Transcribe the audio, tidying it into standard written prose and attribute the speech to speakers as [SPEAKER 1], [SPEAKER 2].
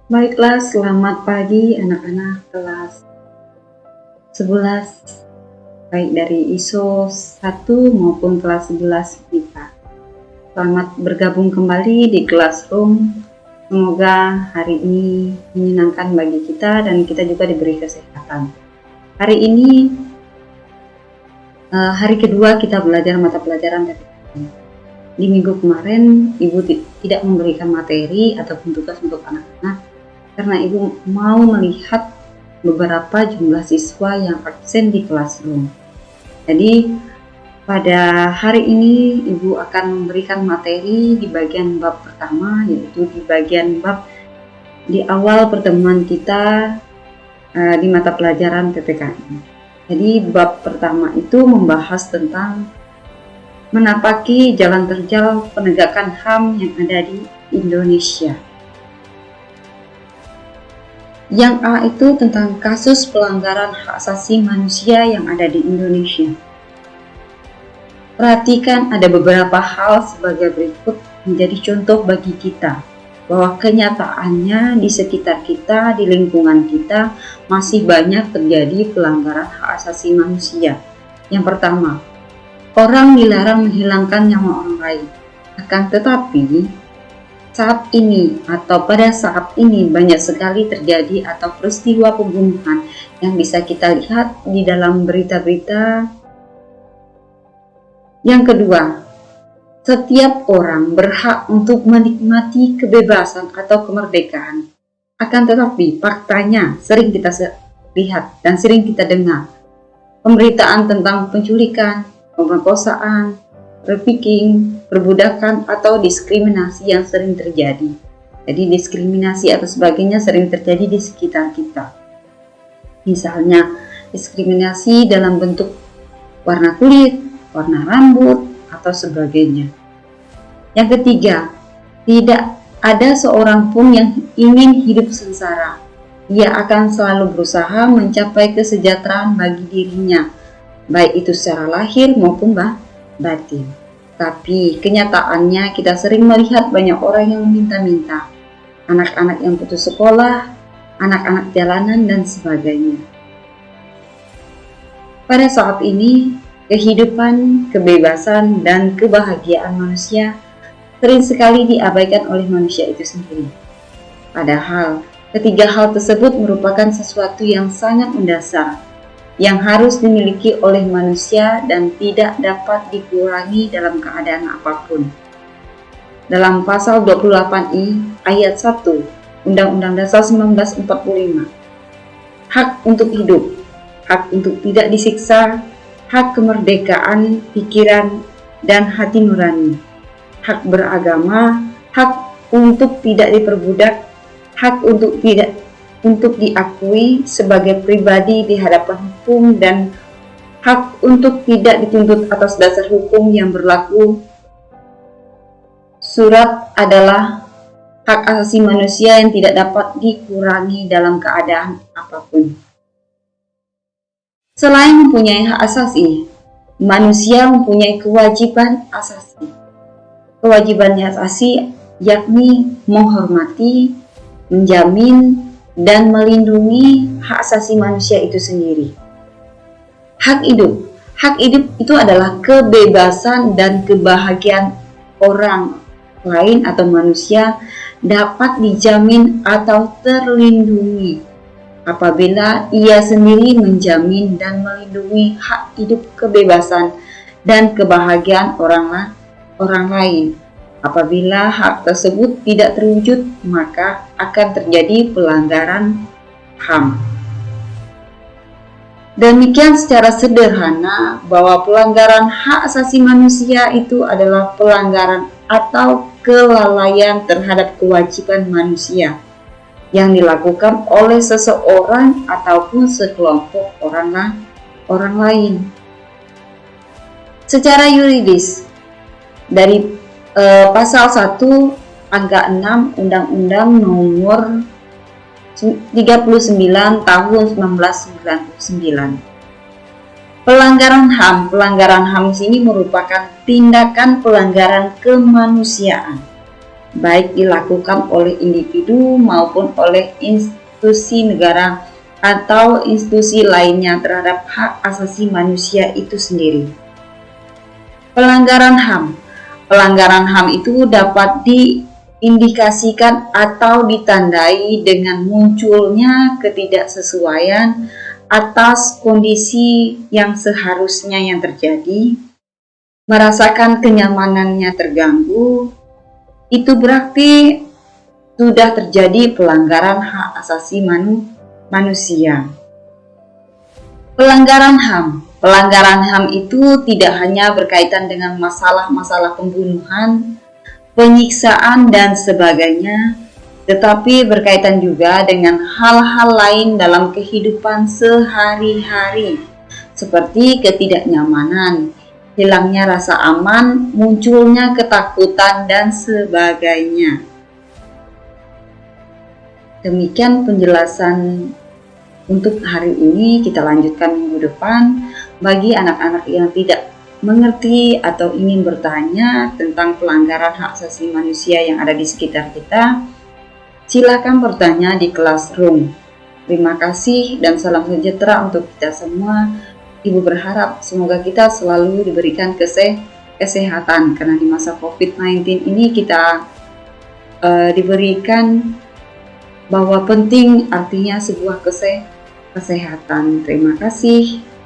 [SPEAKER 1] Baiklah, selamat pagi anak-anak kelas 11, baik dari ISO 1 maupun kelas 11 kita. Selamat bergabung kembali di Classroom. Semoga hari ini menyenangkan bagi kita dan kita juga diberi kesehatan. Hari ini hari kedua kita belajar mata pelajaran PPKN. Di minggu kemarin Ibu tidak memberikan materi ataupun tugas untuk anak-anak karena Ibu mau melihat beberapa jumlah siswa yang absen di Classroom. Jadi pada hari ini Ibu akan memberikan materi di bagian bab pertama, yaitu di bagian bab di awal pertemuan kita di mata pelajaran PPKN. Jadi bab pertama itu membahas tentang menapaki jalan terjal penegakan HAM yang ada di Indonesia. Yang A itu tentang kasus pelanggaran hak asasi manusia yang ada di Indonesia. Perhatikan ada beberapa hal sebagai berikut menjadi contoh bagi kita bahwa kenyataannya di sekitar kita, di lingkungan kita masih banyak terjadi pelanggaran hak asasi manusia. Yang pertama, orang dilarang menghilangkan nyawa orang lain. Akan tetapi, saat ini atau pada saat ini banyak sekali terjadi atau peristiwa pembunuhan yang bisa kita lihat di dalam berita-berita. Yang kedua, setiap orang berhak untuk menikmati kebebasan atau kemerdekaan. Akan tetapi, faktanya sering kita lihat dan sering kita dengar pemberitaan tentang penculikan, pemerkosaan, trafficking, perbudakan, atau diskriminasi yang sering terjadi. Jadi diskriminasi atau sebagainya sering terjadi di sekitar kita. Misalnya diskriminasi dalam bentuk warna kulit, warna rambut, atau sebagainya. Yang ketiga, tidak ada seorang pun yang ingin hidup sengsara. Ia akan selalu berusaha mencapai kesejahteraan bagi dirinya, baik itu secara lahir maupun batin. Tapi kenyataannya kita sering melihat banyak orang yang meminta-minta, anak-anak yang putus sekolah, anak-anak jalanan, dan sebagainya. Pada saat ini, kehidupan, kebebasan, dan kebahagiaan manusia sering sekali diabaikan oleh manusia itu sendiri. Padahal, ketiga hal tersebut merupakan sesuatu yang sangat mendasar, yang harus dimiliki oleh manusia dan tidak dapat dikurangi dalam keadaan apapun. Dalam pasal 28I ayat 1 Undang-Undang Dasar 1945, hak untuk hidup, hak untuk tidak disiksa, hak kemerdekaan pikiran dan hati nurani, hak beragama, hak untuk tidak diperbudak, hak untuk diakui sebagai pribadi di hadapan hukum, dan hak untuk tidak dituntut atas dasar hukum yang berlaku. Surat adalah hak asasi manusia yang tidak dapat dikurangi dalam keadaan apapun. Selain mempunyai hak asasi, manusia mempunyai kewajiban asasi. Kewajiban asasi yakni menghormati, menjamin, dan melindungi hak asasi manusia itu sendiri. Hak hidup. Hak hidup itu adalah kebebasan dan kebahagiaan orang lain atau manusia dapat dijamin atau terlindungi apabila ia sendiri menjamin dan melindungi hak hidup, kebebasan, dan kebahagiaan orang lain. Apabila hak tersebut tidak terwujud, maka akan terjadi pelanggaran HAM. Demikian secara sederhana bahwa pelanggaran hak asasi manusia itu adalah pelanggaran atau kelalaian terhadap kewajiban manusia yang dilakukan oleh seseorang ataupun sekelompok orang lain. Secara yuridis, dari pasal 1 angka 6 Undang-Undang nomor 39 tahun 1999. Pelanggaran HAM di sini merupakan tindakan pelanggaran kemanusiaan baik dilakukan oleh individu maupun oleh institusi negara atau institusi lainnya terhadap hak asasi manusia itu sendiri. Pelanggaran HAM. Pelanggaran HAM itu dapat diindikasikan atau ditandai dengan munculnya ketidaksesuaian atas kondisi yang seharusnya yang terjadi, merasakan kenyamanannya terganggu, itu berarti sudah terjadi pelanggaran hak asasi manusia. Pelanggaran HAM. Pelanggaran HAM itu tidak hanya berkaitan dengan masalah-masalah pembunuhan, penyiksaan, dan sebagainya, tetapi berkaitan juga dengan hal-hal lain dalam kehidupan sehari-hari, seperti ketidaknyamanan, hilangnya rasa aman, munculnya ketakutan, dan sebagainya. Demikian penjelasan untuk hari ini. Kita lanjutkan minggu depan. Bagi anak-anak yang tidak mengerti atau ingin bertanya tentang pelanggaran hak asasi manusia yang ada di sekitar kita, silakan bertanya di Classroom. Terima kasih dan salam sejahtera untuk kita semua. Ibu berharap semoga kita selalu diberikan kesehatan, karena di masa COVID-19 ini kita diberikan bahwa penting artinya sebuah kesehatan. Terima kasih.